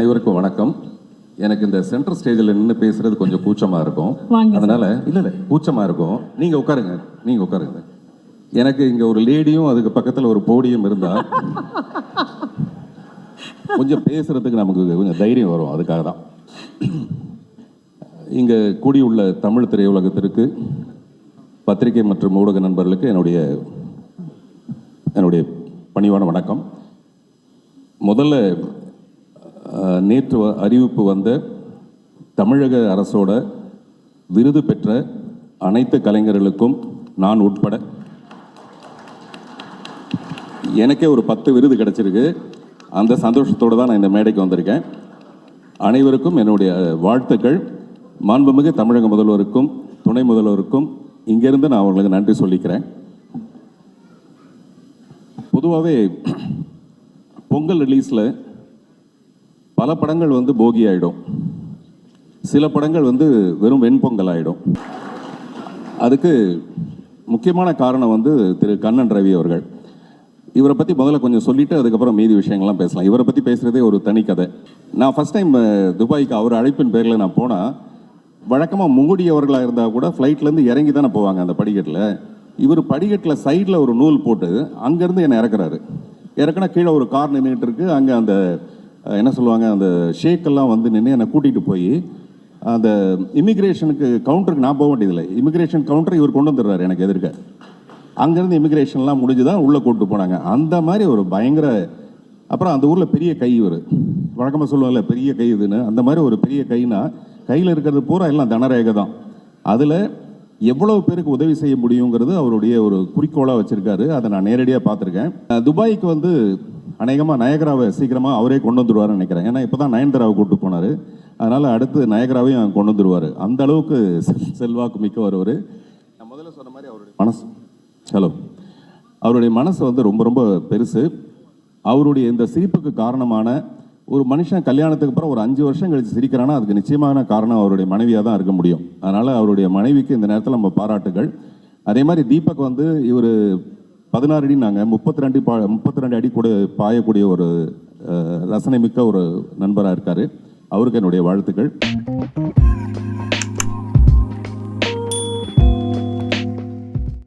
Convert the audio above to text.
அனைவருக்கும் வணக்கம். எனக்கு இந்த சென்டர் ஸ்டேஜில் நின்று பேசுறது கொஞ்சம் கூச்சமாக இருக்கும். அதனால இல்லை கூச்சமாக இருக்கும். நீங்கள் உட்காருங்க. எனக்கு இங்கே ஒரு லேடியும் அதுக்கு பக்கத்தில் ஒரு போடியும் இருந்தால் கொஞ்சம் பேசுறதுக்கு நமக்கு கொஞ்சம் தைரியம் வரும். அதுக்காக தான் இங்கே கூடியுள்ள தமிழ் திரையுலகத்திற்கு, பத்திரிகை மற்றும் ஊடக நண்பர்களுக்கு என்னுடைய பணிவான வணக்கம். முதல்ல நேற்று அறிவிப்பு வந்த தமிழக அரசோட விருது பெற்ற அனைத்து கலைஞர்களுக்கும் நான் உட்பட எனக்கே ஒரு 10 விருது கிடைச்சிருக்கு. அந்த சந்தோஷத்தோடு தான் நான் இந்த மேடைக்கு வந்திருக்கேன். அனைவருக்கும் என்னுடைய வாழ்த்துக்கள். மாண்புமிகு தமிழக முதல்வருக்கும் துணை முதல்வருக்கும் இங்கிருந்து நான் அவங்களுக்கு நன்றி சொல்லிக்கிறேன். பொதுவாகவே பொங்கல் ரிலீஸில் பல படங்கள் போகி ஆகிடும், சில படங்கள் வெறும் வெண்பொங்கல் ஆகிடும். அதுக்கு முக்கியமான காரணம் திரு கண்ணன் ரவி அவர்கள். இவரை பற்றி முதல்ல கொஞ்சம் சொல்லிவிட்டு அதுக்கப்புறம் மீதி விஷயங்கள்லாம் பேசலாம். இவரை பற்றி பேசுகிறதே ஒரு தனி கதை. நான் ஃபஸ்ட் டைம் துபாய்க்கு அவர் அழைப்பின் பேரில் நான் போனால், வழக்கமாக முங்குடியவர்களாக இருந்தால் கூட ஃப்ளைட்லேருந்து இறங்கி தானே போவாங்க அந்த படிக்கட்டில். இவர் படிக்கட்டில் சைடில் ஒரு நூல் போட்டு அங்கேருந்து என்னை இறக்குறாரு. இறக்குனா கீழே ஒரு கார் நின்றுட்டு இருக்கு. அங்கே அந்த என்ன சொல்லுவாங்க, அந்த ஷேக்கெல்லாம் நின்று என்னை கூட்டிகிட்டு போய் அந்த இமிக்ரேஷனுக்கு கவுண்டருக்கு நான் போக வேண்டியதில்லை, இமிக்ரேஷன் கவுண்டர் இவர் கொண்டு வந்துடுறாரு எனக்கு எதிர்க்க. அங்கேருந்து இமிக்ரேஷன்லாம் முடிஞ்சு தான் உள்ளே கூப்பிட்டு போனாங்க. அந்த மாதிரி ஒரு பயங்கர, அப்புறம் அந்த ஊரில் பெரிய கை, இவர் வழக்கமாக சொல்லுவாங்கல்ல பெரிய கை இதுன்னு, அந்த மாதிரி ஒரு பெரிய கைனா கையில் இருக்கிறது பூரா எல்லாம் தனரேகை தான். அதில் எவ்வளவு பேருக்கு உதவி செய்ய முடியுங்கிறது அவருடைய ஒரு குறிக்கோளாக வச்சுருக்காரு. அதை நான் நேரடியாக பார்த்துருக்கேன். துபாய்க்கு அநேகமாக நயகராவை சீக்கிரமாக அவரே கொண்டு வந்துடுவார்னு நினைக்கிறேன். ஏன்னா இப்போ தான் நயன்தாராவை கூப்பிட்டு போனார். அதனால் அடுத்து நயகராவையும் கொண்டு வந்துடுவார். அந்த அளவுக்கு செல்வாக்கு மிக்கவர் அவர். நான் முதல்ல சொன்ன மாதிரி அவருடைய மனசு ரொம்ப ரொம்ப பெருசு. அவருடைய இந்த சிரிப்புக்கு காரணமான ஒரு மனுஷன் கல்யாணத்துக்கு அப்புறம் ஒரு 5 வருஷம் கழித்து சிரிக்கிறான்னா அதுக்கு நிச்சயமான காரணம் அவருடைய மனைவியாக தான் இருக்க முடியும். அதனால் அவருடைய மனைவிக்கு இந்த நேரத்தில் நம்ம பாராட்டுகள். அதே மாதிரி தீபக் இவர் 16 அடி, நாங்கள் 32 அடி கூட பாயக்கூடிய ஒரு ரசனை மிக்க ஒரு நண்பராக இருக்கார். அவருக்கு என்னுடைய வாழ்த்துக்கள்.